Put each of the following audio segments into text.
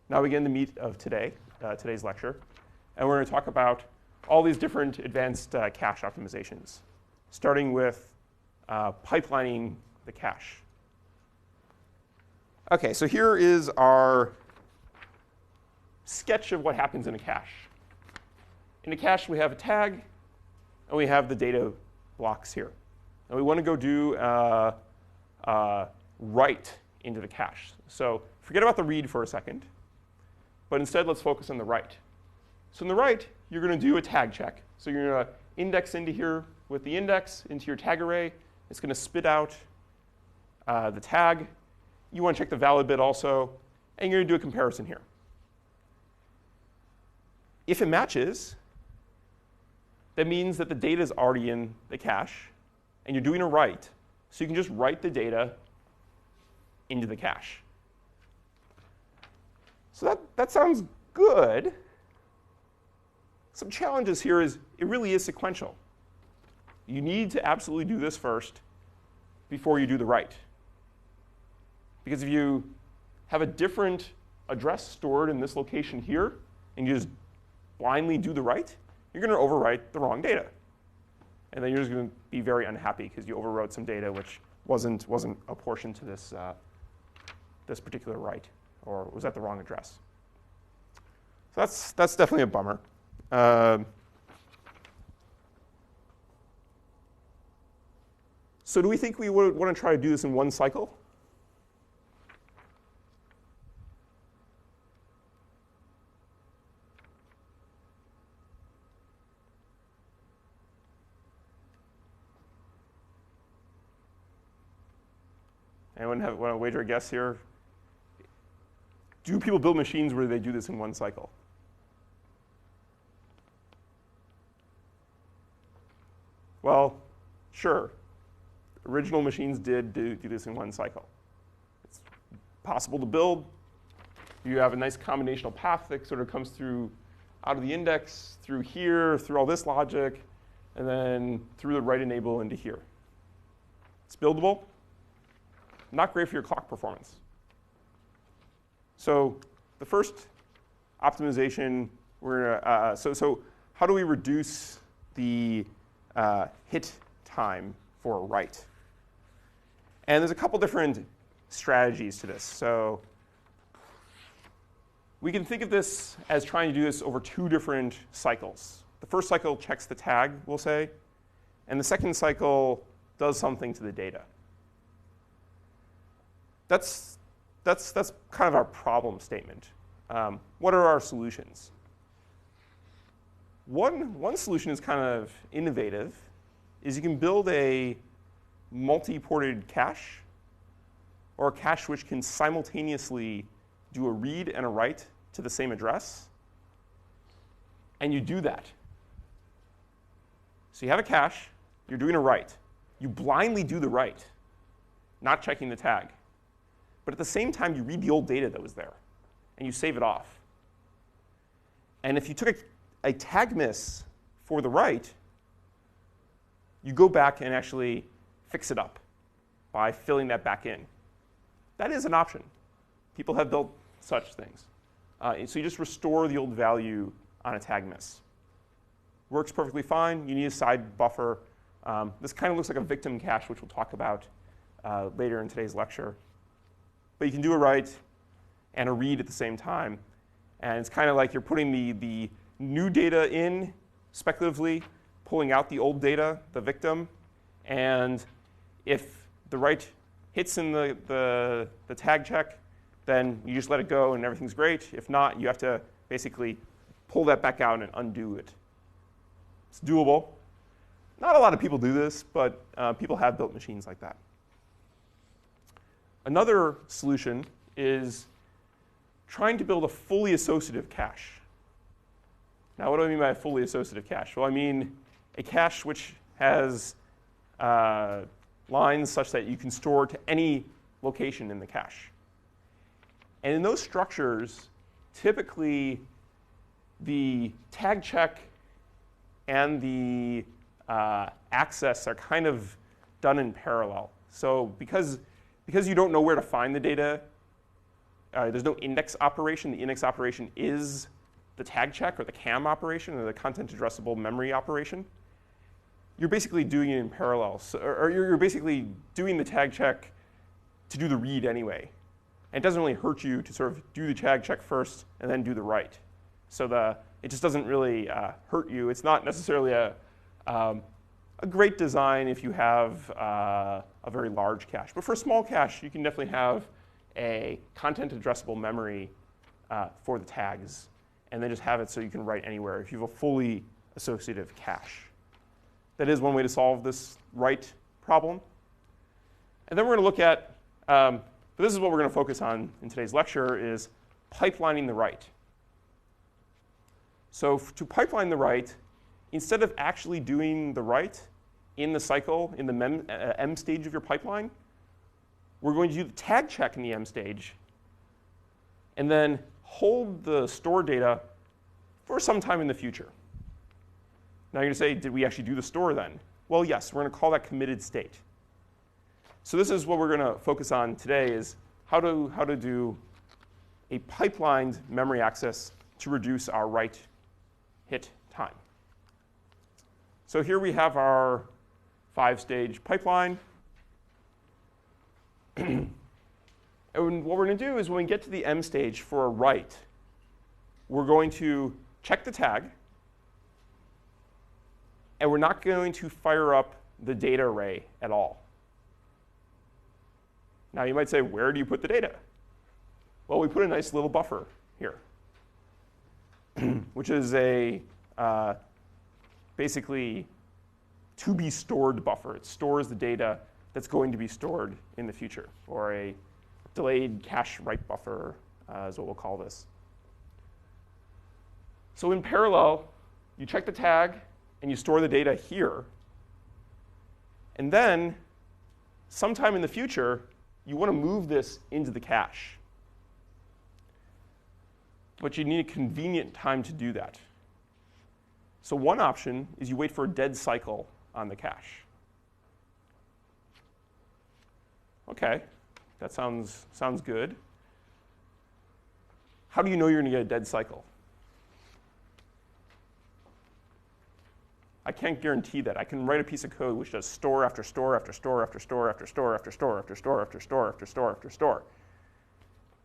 Now we get in the meat of today's lecture. And we're going to talk about all these different advanced cache optimizations, starting with pipelining the cache. OK, so here is our sketch of what happens in a cache. In a cache, we have a tag, and we have the data blocks here. And we want to go do write into the cache. So forget about the read for a second. But instead, let's focus on the write. So in the write, you're going to do a tag check. So you're going to index into here with the index into your tag array. It's going to spit out the tag. You want to check the valid bit also. And you're going to do a comparison here. If it matches, that means that the data is already in the cache. And you're doing a write. So you can just write the data into the cache. So that sounds good. Some challenges here is it really is sequential. You need to absolutely do this first before you do the write. Because if you have a different address stored in this location here, and you just blindly do the write, you're going to overwrite the wrong data. And then you're just going to be very unhappy because you overwrote some data which wasn't apportioned to this, this particular write, or was at the wrong address. So that's definitely a bummer. So do we think we would want to try to do this in one cycle? Anyone want to wager a guess here? Do people build machines where they do this in one cycle? Well, sure. Original machines did do this in one cycle. It's possible to build. You have a nice combinational path that sort of comes through out of the index, through here, through all this logic, and then through the write enable into here. It's buildable. Not great for your clock performance. So the first optimization, so how do we reduce the hit time for a write? And there's a couple different strategies to this. So we can think of this as trying to do this over two different cycles. The first cycle checks the tag, we'll say, and the second cycle does something to the data. That's kind of our problem statement. What are our solutions? One solution is kind of innovative, is you can build a multi-ported cache, or a cache which can simultaneously do a read and a write to the same address. And you do that. So you have a cache, you're doing a write. You blindly do the write, not checking the tag. But at the same time, you read the old data that was there, and you save it off. And if you took a tag miss for the write, you go back and actually fix it up by filling that back in. That is an option. People have built such things. So you just restore the old value on a tag miss. Works perfectly fine. You need a side buffer. This kind of looks like a victim cache, which we'll talk about later in today's lecture. But you can do a write and a read at the same time. And it's kind of like you're putting the new data in speculatively, pulling out the old data, the victim. And if the write hits in the tag check, then you just let it go and everything's great. If not, you have to basically pull that back out and undo it. It's doable. Not a lot of people do this, but people have built machines like that. Another solution is trying to build a fully associative cache. Now, what do I mean by a fully associative cache? Well, I mean a cache which has lines such that you can store to any location in the cache. And in those structures, typically the tag check and the access are kind of done in parallel. So because you don't know where to find the data, there's no index operation. The index operation is the tag check or the CAM operation or the content addressable memory operation. You're basically doing it in parallel. So, or you're basically doing the tag check to do the read anyway. And it doesn't really hurt you to sort of do the tag check first and then do the write. So it just doesn't really hurt you. It's not necessarily a great design if you have a very large cache. But for a small cache, you can definitely have a content addressable memory for the tags, and then just have it so you can write anywhere if you have a fully associative cache. That is one way to solve this write problem. And then we're going to look at, but this is what we're going to focus on in today's lecture, is pipelining the write. So to pipeline the write, instead of actually doing the write in the cycle, in the M stage of your pipeline, we're going to do the tag check in the M stage, and then hold the store data for some time in the future. Now you're going to say, did we actually do the store then? Well, yes, we're going to call that committed state. So this is what we're going to focus on today, is how to do a pipelined memory access to reduce our write hit time. So here we have our 5-stage pipeline. And what we're going to do is when we get to the M stage for a write, we're going to check the tag, and we're not going to fire up the data array at all. Now you might say, where do you put the data? Well, we put a nice little buffer here, which is a basically to be stored buffer. It stores the data that's going to be stored in the future, or a delayed cache write buffer is what we'll call this. So in parallel, you check the tag, and you store the data here. And then, sometime in the future, you want to move this into the cache. But you need a convenient time to do that. So one option is you wait for a dead cycle on the cache. OK, that sounds good. How do you know you're going to get a dead cycle? I can't guarantee that. I can write a piece of code which does store after store after store after store after store after store after store after store after store after store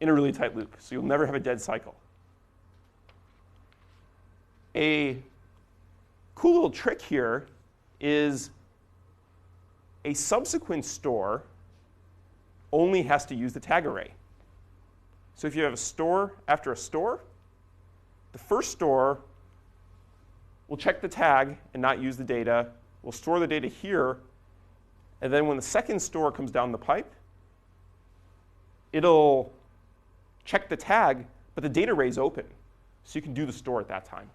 in a really tight loop. So you'll never have a dead cycle. A cool little trick here is a subsequent store only has to use the tag array. So if you have a store after a store, the first store we'll check the tag and not use the data. We'll store the data here. And then when the second store comes down the pipe, it'll check the tag, but the data array is open. So you can do the store at that time.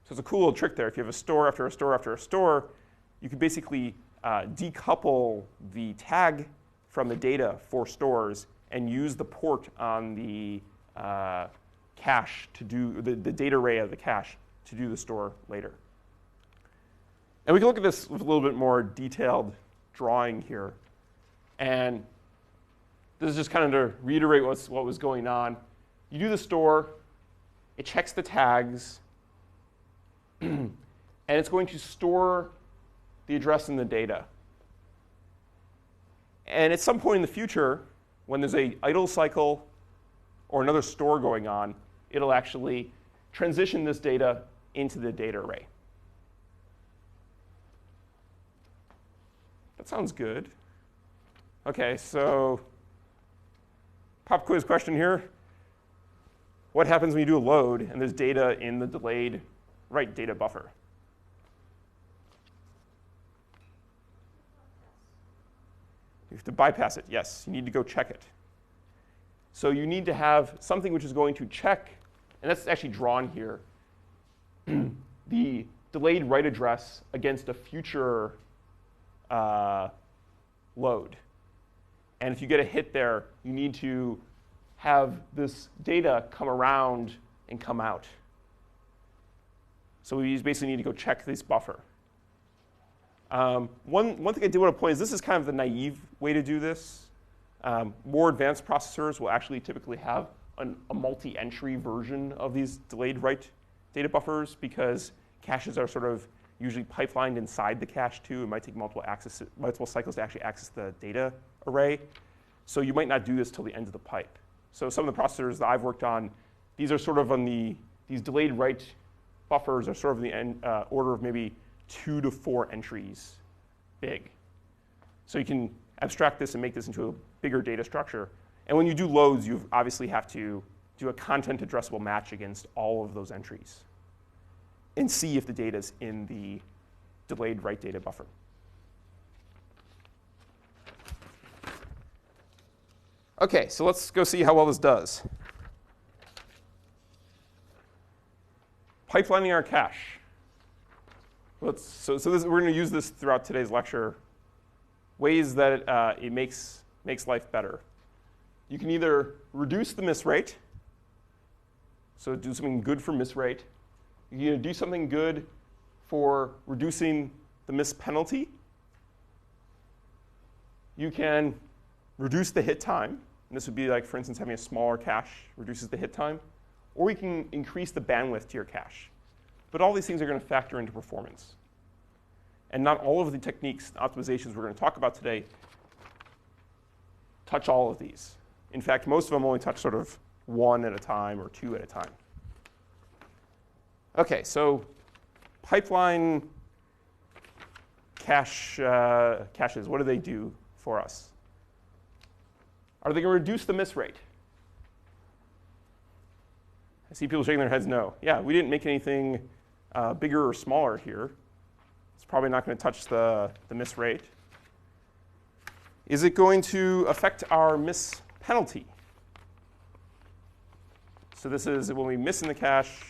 So it's a cool little trick there. If you have a store after a store after a store, you can basically decouple the tag from the data for stores and use the port on the cache to do the data array of the cache to do the store later. And we can look at this with a little bit more detailed drawing here. And this is just kind of to reiterate what was going on. You do the store, it checks the tags, and it's going to store the address and the data. And at some point in the future, when there's an idle cycle or another store going on, it'll actually transition this data into the data array. That sounds good. OK, so pop quiz question here. What happens when you do a load and there's data in the delayed write data buffer? You have to bypass it. Yes, you need to go check it. So you need to have something which is going to check, and that's actually drawn here, the delayed write address against a future load. And if you get a hit there, you need to have this data come around and come out. So we basically need to go check this buffer. One thing I did want to point is this is kind of the naive way to do this. More advanced processors will actually typically have a multi-entry version of these delayed write data buffers because caches are sort of usually pipelined inside the cache too. It might take multiple cycles to actually access the data array. So you might not do this till the end of the pipe. So some of the processors that I've worked on, these are sort of on these delayed write buffers are sort of in the order of maybe 2 to 4 entries big. So you can abstract this and make this into a bigger data structure. And when you do loads, you obviously have to do a content addressable match against all of those entries and see if the data is in the delayed write data buffer. OK, so let's go see how well this does. Pipelining our cache. We're going to use this throughout today's lecture. Ways that it makes life better. You can either reduce the miss rate, so do something good for miss rate. You can either do something good for reducing the miss penalty. You can reduce the hit time. And this would be like, for instance, having a smaller cache reduces the hit time. Or you can increase the bandwidth to your cache. But all these things are going to factor into performance. And not all of the techniques, optimizations we're going to talk about today touch all of these. In fact, most of them only touch sort of 1 at a time or 2 at a time. OK, so pipeline caches, what do they do for us? Are they going to reduce the miss rate? I see people shaking their heads no. Yeah, we didn't make anything bigger or smaller here. It's probably not going to touch the miss rate. Is it going to affect our miss penalty? So this is when we miss in the cache,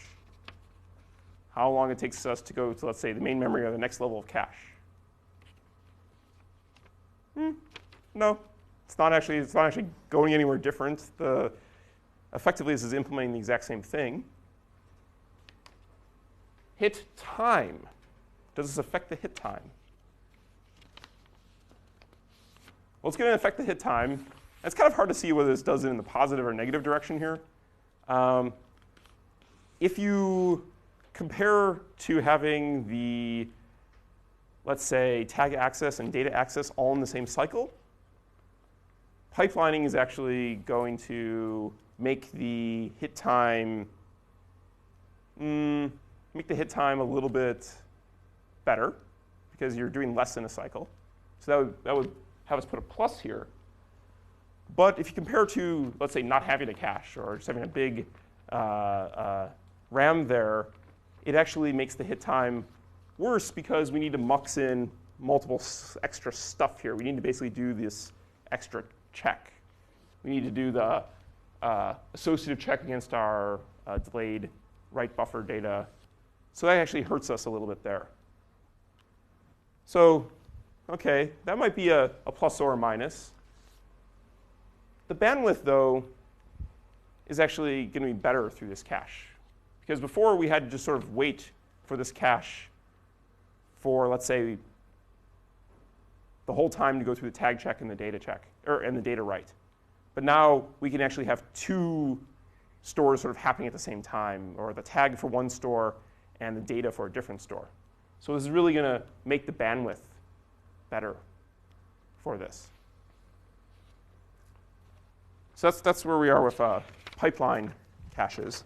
how long it takes us to go to, let's say, the main memory or the next level of cache. No, it's not actually going anywhere different. Effectively, this is implementing the exact same thing. Hit time. Does this affect the hit time? Well, it's going to affect the hit time. It's kind of hard to see whether this does it in the positive or negative direction here. If you compare to having the, let's say, tag access and data access all in the same cycle, pipelining is actually going to make the hit time a little bit better because you're doing less in a cycle. So that would have us put a plus here. But if you compare to, let's say, not having a cache or just having a big RAM there, it actually makes the hit time worse because we need to mux in multiple extra stuff here. We need to basically do this extra check. We need to do the associative check against our delayed write buffer data. So that actually hurts us a little bit there. So, OK, that might be a plus or a minus. The bandwidth, though, is actually going to be better through this cache. Because before, we had to just sort of wait for this cache for, let's say, the whole time to go through the tag check and the data check, and the data write. But now we can actually have 2 stores sort of happening at the same time, or the tag for one store and the data for a different store. So this is really going to make the bandwidth better for this. So that's where we are with pipeline caches.